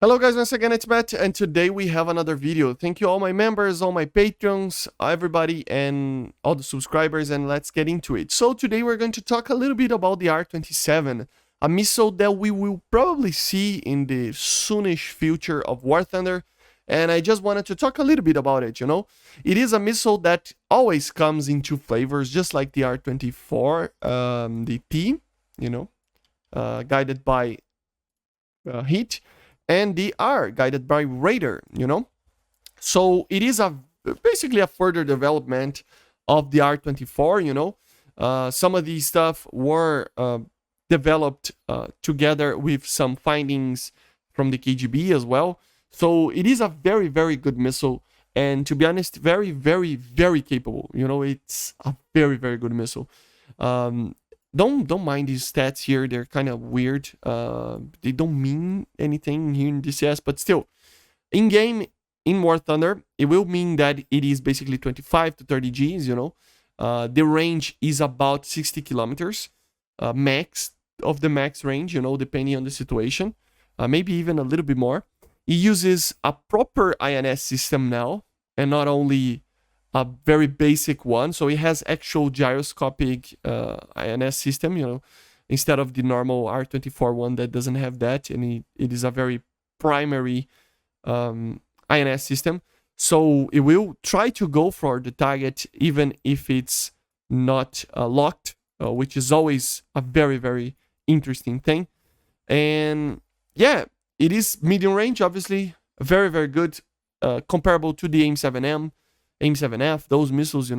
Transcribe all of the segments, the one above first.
Hello guys, once again it's Matt, and today we have another video. Thank you all my members, all my patrons, everybody, and all the subscribers, and let's get into it. So today we're going to talk a little bit about the R-27, a missile that we will probably see in the soonish future of War Thunder, and I just wanted to talk a little bit about it, It is a missile that always comes in two flavors, just like the R-24, the T, guided by heat, and the R guided by radar, So it is basically a further development of the R-24, Some of these stuff were developed together with some findings from the KGB as well. So it is a very, very good missile. And to be honest, very, very, very capable. It's a very, very good missile. Don't mind these stats here. They're kind of weird. They don't mean anything here in DCS, but still, in game in War Thunder, it will mean that it is basically 25 to 30 Gs. The range is about 60 kilometers, max of the max range. Depending on the situation, maybe even a little bit more. It uses a proper INS system now, and not only a very basic one. So it has actual gyroscopic INS system, instead of the normal R-24 one that doesn't have that, and it is a very primary INS system. So it will try to go for the target even if it's not locked, which is always a very, very interesting thing. And yeah, it is medium range, obviously, very, very good, comparable to the AIM-7M, AIM-7F, those missiles,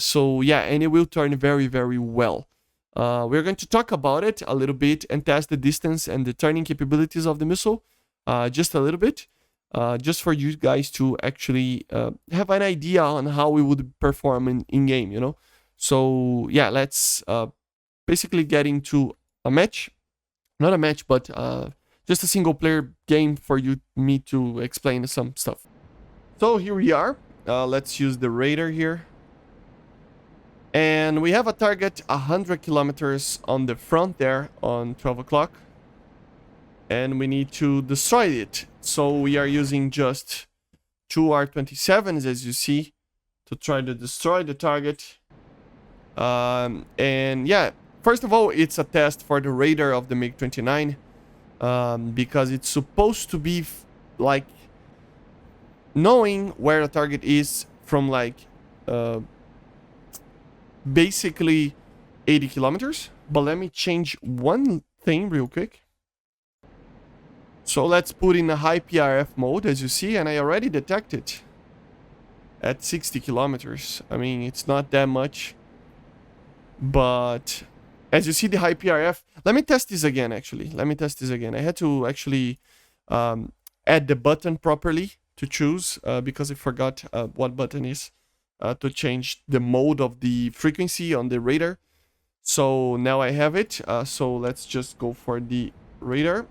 So yeah, and it will turn very, very well. We're going to talk about it a little bit and test the distance and the turning capabilities of the missile just a little bit, just for you guys to actually have an idea on how it would perform in game, So yeah, let's basically get into a match. Not a match, but just a single player game for me to explain some stuff. So here we are. Let's use the radar here. And we have a target 100 kilometers on the front there on 12 o'clock. And we need to destroy it. So we are using just 2 R-27s, as you see, to try to destroy the target. And yeah, first of all, it's a test for the radar of the MiG-29. Because it's supposed to be like knowing where the target is from basically 80 kilometers. But let me change one thing real quick. So let's put in a high PRF mode, as you see, and I already detect it at 60 kilometers. I mean, it's not that much, but as you see, the high PRF, let me test this again, actually. Let me test this again. I had to actually add the button properly to choose because I forgot what button is to change the mode of the frequency on the radar. So now I have it. So let's just go for the radar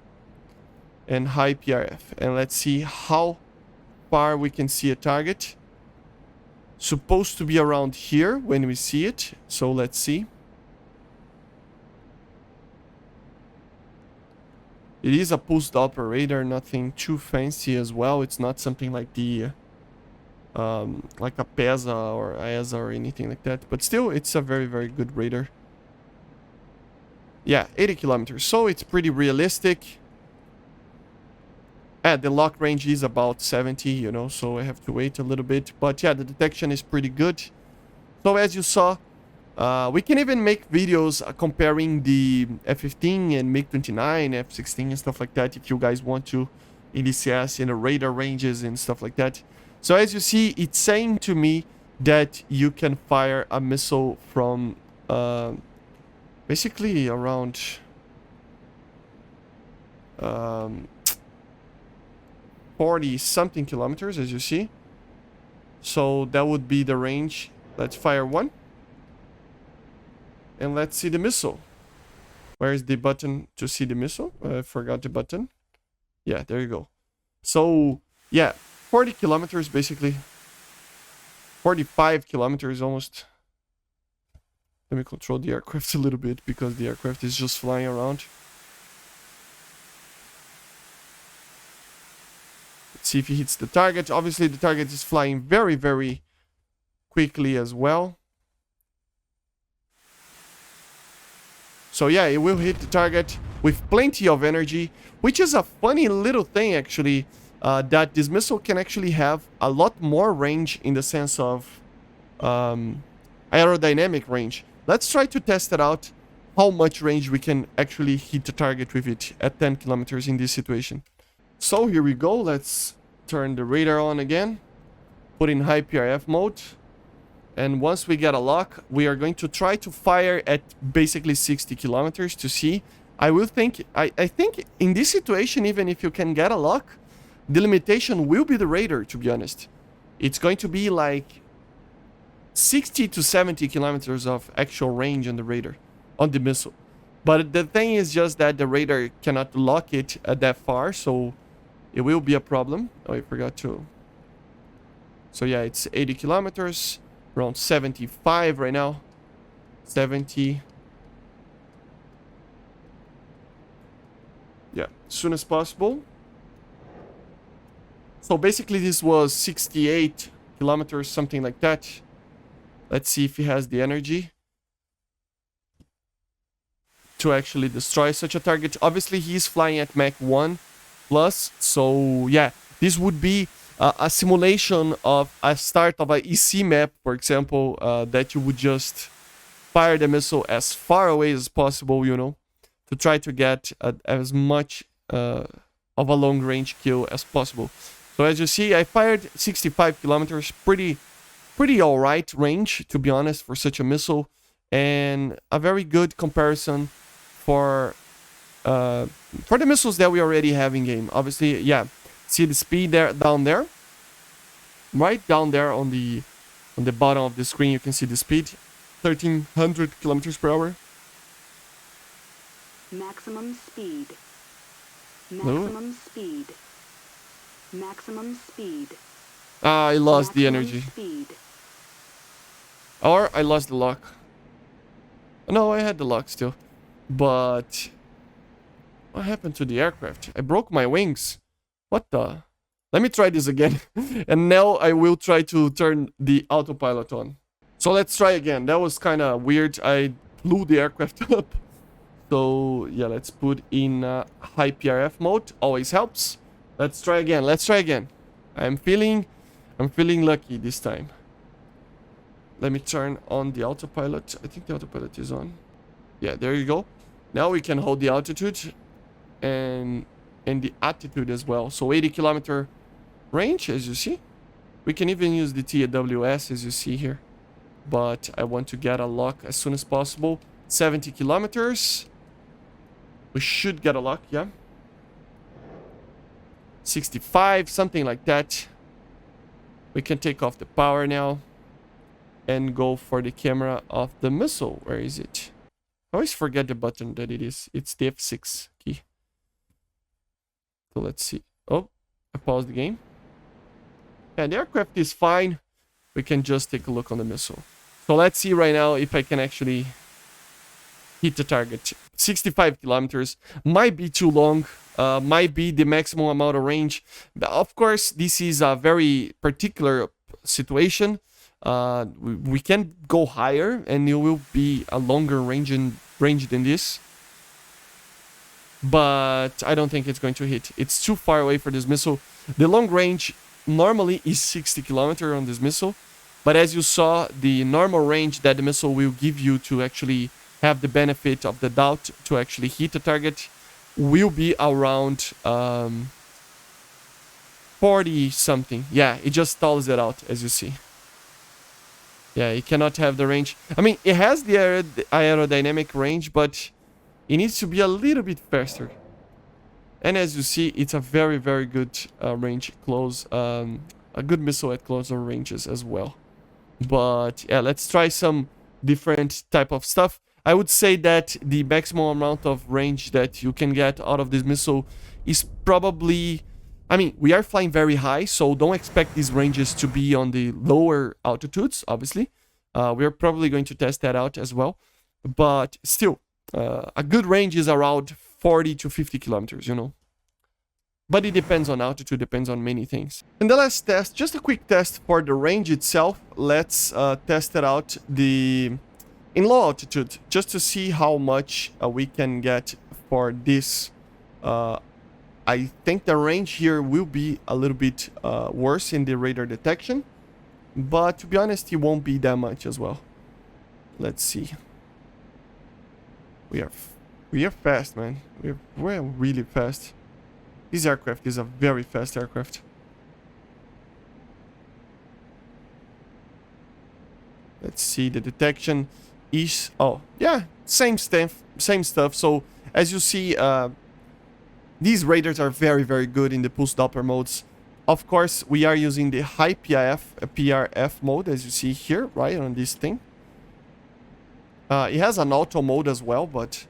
and high PRF. And let's see how far we can see a target. Supposed to be around here when we see it. So let's see. It is a pulse-Doppler radar, nothing too fancy as well. It's not something like the like a PESA or ESA or anything like that. But still, it's a very, very good radar. Yeah, 80 kilometers. So it's pretty realistic. And the lock range is about 70, so I have to wait a little bit. But yeah, the detection is pretty good. So as you saw, we can even make videos comparing the F-15 and MiG-29, F-16 and stuff like that if you guys want to, in DCS, in the radar ranges and stuff like that. So as you see, it's saying to me that you can fire a missile from basically around 40 something kilometers, as you see. So that would be the range. Let's fire one. And let's see the missile. Where is the button to see the missile? I forgot the button. Yeah, there you go. So, yeah, 40 kilometers basically. 45 kilometers almost. Let me control the aircraft a little bit because the aircraft is just flying around. Let's see if he hits the target. Obviously, the target is flying very, very quickly as well. So yeah, it will hit the target with plenty of energy, which is a funny little thing actually, that this missile can actually have a lot more range in the sense of aerodynamic range. Let's try to test it out, how much range we can actually hit the target with it at 10 kilometers in this situation. So here we go. Let's turn the radar on again, put in high PRF mode. And once we get a lock, we are going to try to fire at basically 60 kilometers to see. I think in this situation, even if you can get a lock, the limitation will be the radar, to be honest. It's going to be like 60 to 70 kilometers of actual range on the radar, on the missile. But the thing is just that the radar cannot lock it that far, so it will be a problem. Oh, I forgot to... So yeah, it's 80 kilometers. Around 75 right now. 70. Yeah, as soon as possible. So basically this was 68 kilometers, something like that. Let's see if he has the energy to actually destroy such a target. Obviously he's flying at Mach 1 plus. So yeah, this would be a simulation of a start of a EC map, for example, that you would just fire the missile as far away as possible, you know, to try to get as much of a long range kill as possible. So as you see, I fired 65 kilometers, pretty alright range, to be honest, for such a missile, and a very good comparison for the missiles that we already have in game. Obviously, yeah. See the speed there, down there, right down there on the bottom of the screen. You can see the speed, 1300 kilometers per hour. Maximum speed. Maximum speed. Maximum speed. Ah, I lost the energy. Speed. Or I lost the lock. No, I had the lock still. But what happened to the aircraft? I broke my wings. What the? Let me try this again. And now I will try to turn the autopilot on. So let's try again. That was kind of weird. I blew the aircraft up. So yeah, let's put in high PRF mode. Always helps. Let's try again. Let's try again. I'm feeling lucky this time. Let me turn on the autopilot. I think the autopilot is on. Yeah, there you go. Now we can hold the altitude and the attitude as well. So 80 kilometer range, as you see. We can even use the TWS, as you see here. But I want to get a lock as soon as possible. 70 kilometers. We should get a lock, yeah. 65, something like that. We can take off the power now and go for the camera of the missile. Where is it? I always forget the button that it is. It's the F6 key. So let's see. Oh, I paused the game. Yeah, the aircraft is fine. We can just take a look on the missile. So let's see right now if I can actually hit the target. 65 kilometers might be too long. Might be the maximum amount of range. But of course, this is a very particular situation. We can go higher and it will be a longer range than this. But I don't think it's going to hit. It's too far away for this missile. The long range normally is 60 kilometers on this missile. But as you saw, the normal range that the missile will give you to actually have the benefit of the doubt to actually hit the target will be around 40 something. Yeah, it just stalls it out, as you see. Yeah, it cannot have the range. I mean, it has the aerodynamic range, but it needs to be a little bit faster. And as you see, it's a very, very good range close. A good missile at closer ranges as well. But yeah, let's try some different type of stuff. I would say that the maximum amount of range that you can get out of this missile is probably... I mean, we are flying very high, so don't expect these ranges to be on the lower altitudes, obviously. We're probably going to test that out as well. But still, a good range is around 40 to 50 kilometers, you know. But it depends on altitude, depends on many things. And the last test, just a quick test for the range itself. Let's test it out in low altitude, just to see how much we can get for this. I think the range here will be a little bit worse in the radar detection, but to be honest, it won't be that much as well. Let's see. We are fast, man. We're really fast. This aircraft is a very fast aircraft. Let's see, the detection is... Oh, yeah, same stuff. So, as you see, these radars are very, very good in the pulse Doppler modes. Of course, we are using the high PRF mode, as you see here, right, on this thing. It has an auto mode as well, but...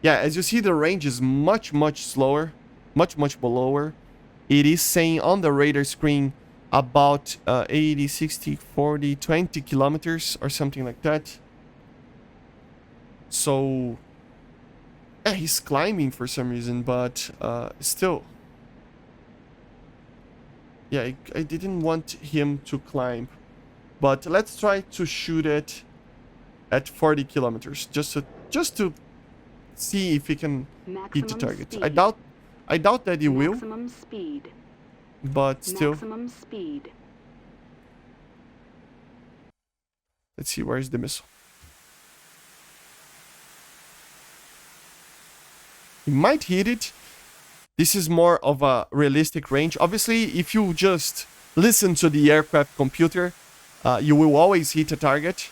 Yeah, as you see, the range is much, much slower. Much below. It is saying on the radar screen about 80, 60, 40, 20 kilometers or something like that. So... Yeah, he's climbing for some reason, but still. Yeah, I didn't want him to climb. But let's try to shoot it at 40 kilometers. Just to see if he can hit the target. Speed. I doubt that he will. Maximum speed. But still. Maximum speed. Let's see, where is the missile? He might hit it. This is more of a realistic range. Obviously, if you just listen to the aircraft computer, you will always hit a target.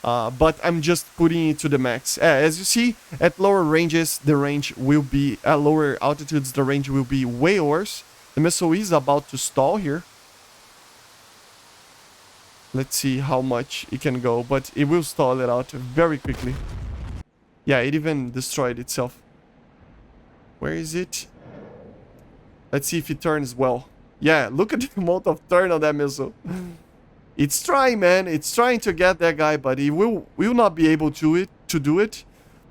But I'm just putting it to the max. As you see, at lower ranges, the range will be... At lower altitudes, the range will be way worse. The missile is about to stall here. Let's see how much it can go, but it will stall it out very quickly. Yeah, it even destroyed itself. Where is it? Let's see if it turns well. Yeah, look at the amount of turn on that missile. It's trying, man. It's trying to get that guy, but it will not be able to do it.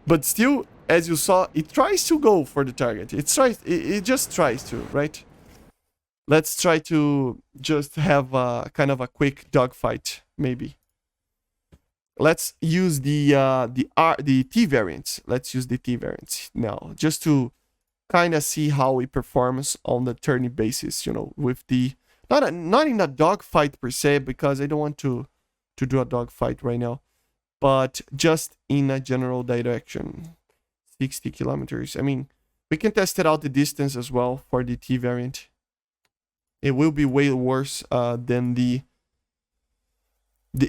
But still, as you saw, it tries to go for the target. It just tries to, right? Let's try to just have a kind of a quick dogfight, maybe. Let's use the T variants. Let's use the T variants now, just to kind of see how it performs on the turning basis, you know, with the not in a dogfight per se, because I don't want to do a dogfight right now, but just in a general direction. 60 kilometers. I mean, we can test it out the distance as well for the T variant. It will be way worse than the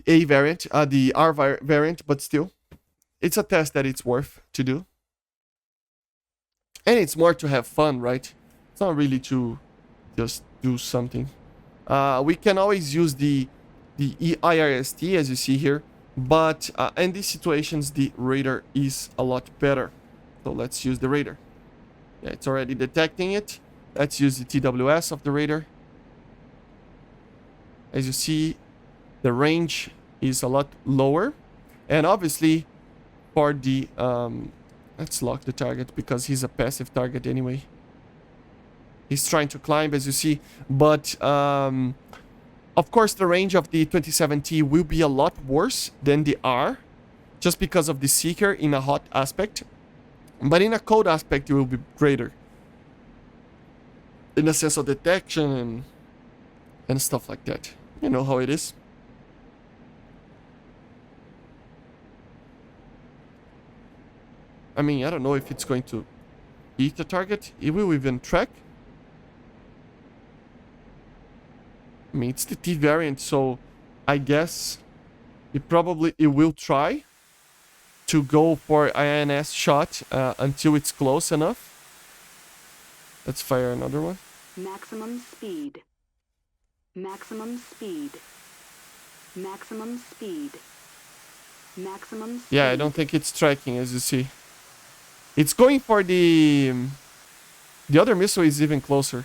A variant, the R variant, but still, it's a test that it's worth to do. And it's more to have fun, right? It's not really to just do something. We can always use the IRST, as you see here, but in these situations, the radar is a lot better. So let's use the radar. Yeah, it's already detecting it. Let's use the TWS of the radar. As you see, the range is a lot lower. And obviously, for the... let's lock the target, because he's a passive target anyway. He's trying to climb, as you see. But, of course, the range of the 27T will be a lot worse than the R, just because of the seeker in a hot aspect. But in a cold aspect, it will be greater. In the sense of detection and stuff like that. You know how it is. I mean, I don't know if it's going to eat the target. It will even track. I mean, it's the T variant, so I guess it will try to go for INS shot until it's close enough. Let's fire another one. Maximum speed. Maximum speed. Maximum speed. Maximum speed. Yeah, I don't think it's tracking, as you see. It's going for the other missile is even closer.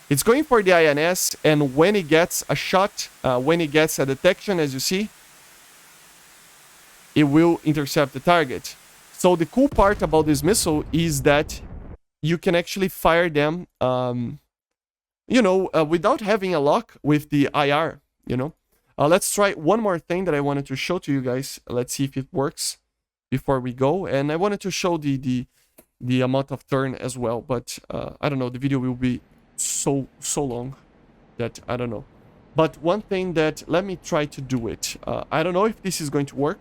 It's going for the INS, and when it gets a shot, when it gets a detection, as you see, it will intercept the target. So the cool part about this missile is that you can actually fire them, you know, without having a lock with the IR, you know. Let's try one more thing that I wanted to show to you guys. Let's see if it works before we go. And I wanted to show the amount of turn as well, but I don't know, the video will be so long that I don't know. But one thing that, let me try to do it. I don't know if this is going to work.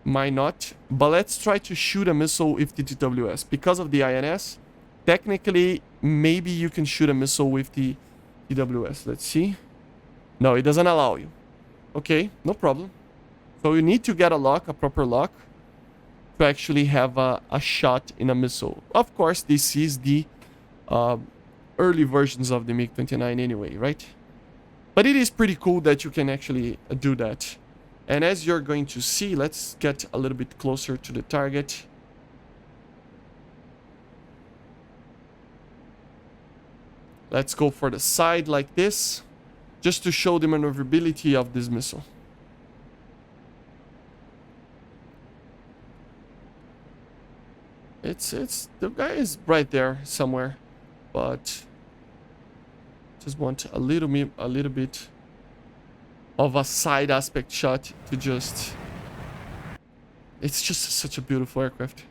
Might not, but let's try to shoot a missile with the TWS. Because of the INS, technically, maybe you can shoot a missile with the TWS. Let's see. No, it doesn't allow you. Okay, no problem. So you need to get a lock, a proper lock, to actually have a shot in a missile. Of course, this is the early versions of the MiG-29 anyway, right? But it is pretty cool that you can actually do that. And as you're going to see, let's get a little bit closer to the target. Let's go for the side like this, just to show the maneuverability of this missile. It's the guy is right there somewhere, but just want a little bit of a side aspect shot to just... It's just such a beautiful aircraft.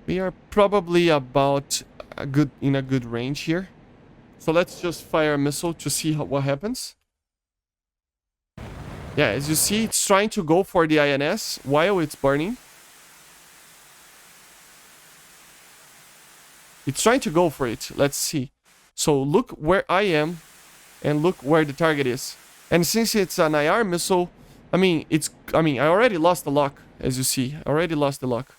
We are probably about in a good range here. So let's just fire a missile to see what happens. Yeah, as you see, it's trying to go for the INS while it's burning. It's trying to go for it. Let's see. So look where I am and look where the target is. And since it's an IR missile, I mean, I already lost the lock, as you see. I already lost the lock.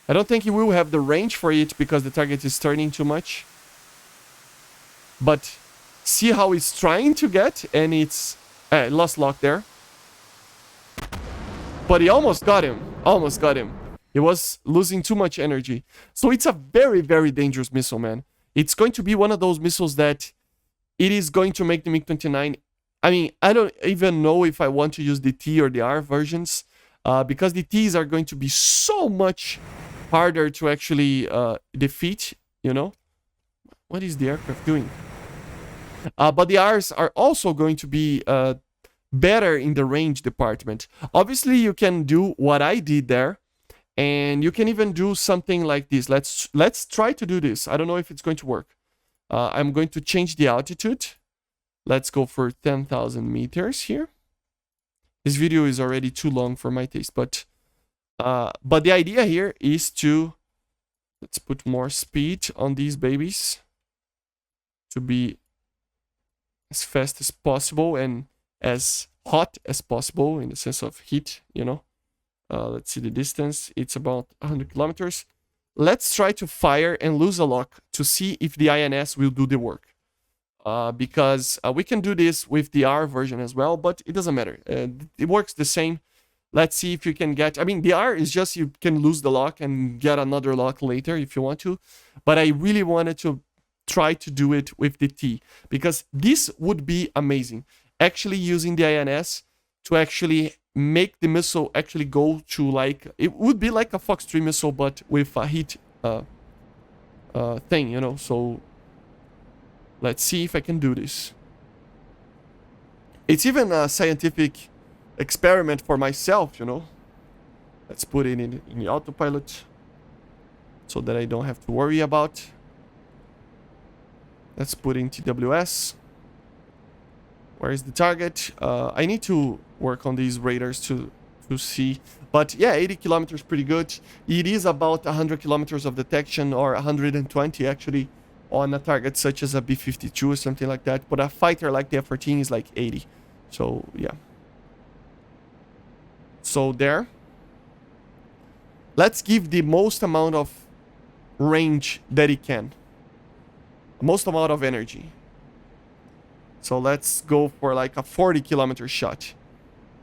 I don't think it will have the range for it because the target is turning too much. But see how it's trying to get, and it's lost lock there. But he almost got him. Almost got him. He was losing too much energy. So it's a very, very dangerous missile, man. It's going to be one of those missiles that it is going to make the MiG-29... I mean, I don't even know if I want to use the T or the R versions. Because the Ts are going to be so much harder to actually defeat, you know? What is the aircraft doing? But the Rs are also going to be better in the range department. Obviously, you can do what I did there. And you can even do something like this. Let's try to do this. I don't know if it's going to work. I'm going to change the altitude. Let's go for 10,000 meters here. This video is already too long for my taste, but the idea here is to... Let's put more speed on these babies to be as fast as possible and as hot as possible in the sense of heat, you know. Let's see the distance. It's about 100 kilometers. Let's try to fire and lose a lock to see if the INS will do the work. Because we can do this with the R version as well, but it doesn't matter. It works the same. Let's see if you can get... I mean, the R is just you can lose the lock and get another lock later if you want to. But I really wanted to try to do it with the T, because this would be amazing. Actually using the INS to actually make the missile actually go to like... It would be like a Fox 3 missile, but with a heat thing, you know. So let's see if I can do this. It's even a scientific experiment for myself, you know. Let's put it in the autopilot so that I don't have to worry about. Let's put in TWS. Where is the target? I need to work on these radars to see. But yeah, 80 kilometers pretty good. It is about 100 kilometers of detection, or 120 actually, on a target such as a B-52 or something like that. But a fighter like the F-14 is like 80. So yeah. So there. Let's give the most amount of range that it can. Most amount of energy. So let's go for like a 40 kilometer shot.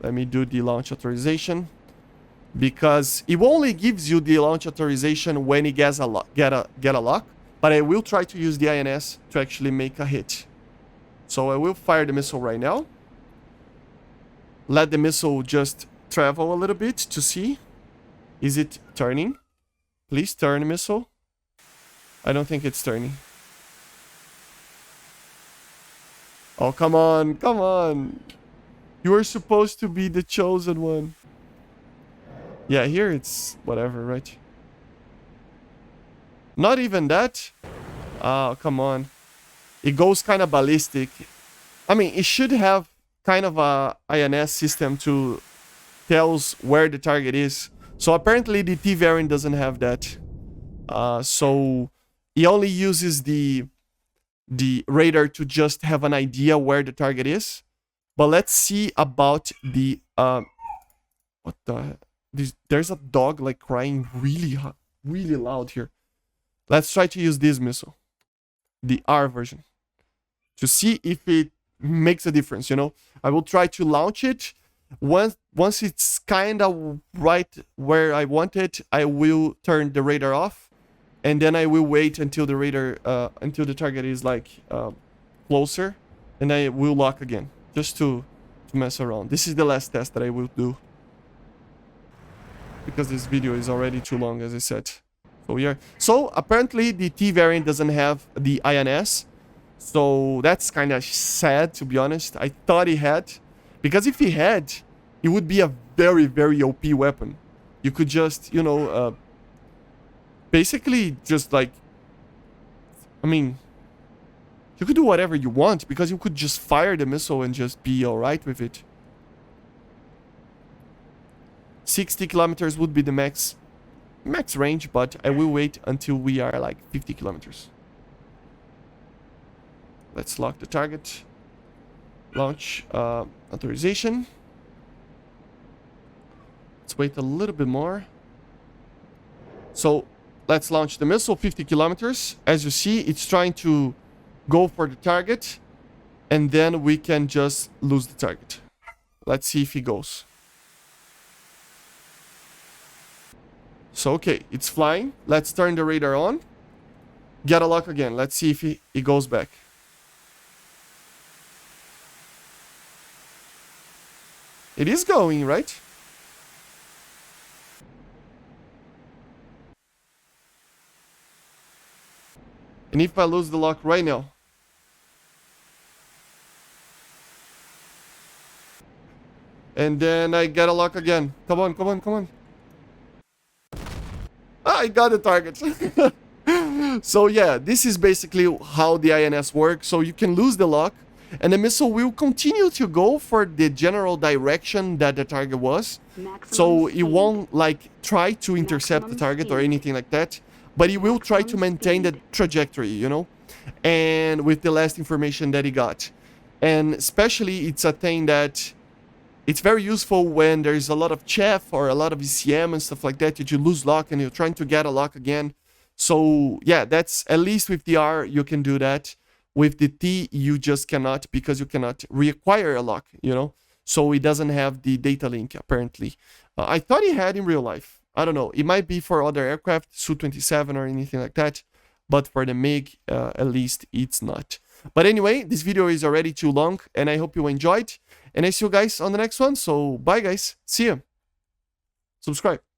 Let me do the launch authorization. Because it only gives you the launch authorization when it gets a lock, get a lock. But I will try to use the INS to actually make a hit. So I will fire the missile right now. Let the missile just travel a little bit to see. Is it turning? Please turn, missile. I don't think it's turning. Oh, come on. Come on. You were supposed to be the chosen one. Yeah, here it's whatever, right? Not even that. Oh, come on. It goes kind of ballistic. I mean, it should have kind of a INS system to tells where the target is. So apparently the T variant doesn't have that. So it only uses the radar to just have an idea where the target is. But let's see about the what the there's a dog like crying really loud here. Let's try to use this missile, the R version, to see if it makes a difference, you know. I will try to launch it. Once it's kind of right where I want it, I will turn the radar off, and then I will wait until the radar until the target is like closer, and I will lock again just to mess around. This is the last test that I will do because this video is already too long, as I said. So apparently the T variant doesn't have the INS, so that's kind of sad, to be honest. I thought it had, because if it had, it would be a very OP weapon. You could just, you know, basically just like, I mean, you could do whatever you want because you could just fire the missile and just be alright with it. 60 kilometers would be the max range, but I will wait until we are like 50 kilometers. Let's lock the target. Launch authorization. Let's wait a little bit more. So let's launch the missile 50 kilometers. As you see, it's trying to go for the target, and then we can just lose the target. Let's see if he goes. So, okay, it's flying. Let's turn the radar on. Get a lock again. Let's see if he goes back. It is going, right? And if I lose the lock right now? And then I get a lock again. Come on, come on, come on. I got the target. So yeah, this is basically how the INS works. So you can lose the lock, and the missile will continue to go for the general direction that the target was. So it won't like try to intercept the target or anything like that, but it will try to maintain the trajectory, you know, and with the last information that he got. And especially it's a thing that it's very useful when there's a lot of chaff or a lot of ECM and stuff like that you lose lock and you're trying to get a lock again. So yeah, that's, at least with the R you can do that. With the T you just cannot, because you cannot reacquire a lock, you know. So it doesn't have the data link apparently. I thought it had in real life. I don't know. It might be for other aircraft, Su-27 or anything like that. But for the MiG, at least it's not. But anyway, this video is already too long, and I hope you enjoyed. And I see you guys on the next one. So bye guys. See ya. Subscribe.